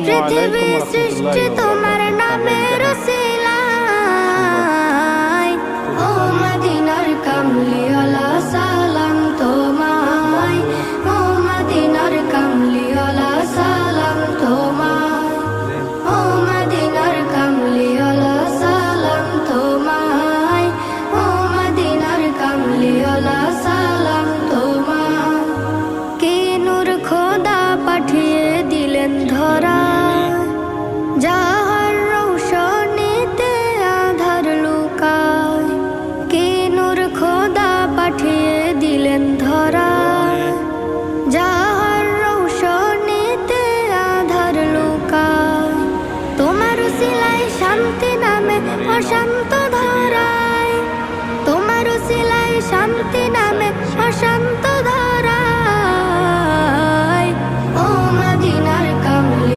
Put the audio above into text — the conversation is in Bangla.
পৃথিবী সৃষ্টি তোমার নামের উসিলায়। ও মদিনার কামলিওয়ালা সালাম তোমায়, ও মদিনার কামলিওয়ালা সালাম তোমায়, ও মদিনার কামলিওয়ালা সালাম তোমায়, ও মদিনার কামলিওয়ালা সালাম তোমায়। কে নূর খোদা পাঠিয়ে দিলেন ধরা, যাহার রৌশনীতে আধার লুকায়। কে নূর খোদা পাঠিয়ে দিলেন ধরা, যাহার রৌশনীতে আধার লুকায়। তোমার উসিলায় শান্তি নামে অশান্ত ধারায়, তোমার উসিলায় শান্তি নামে অশান্ত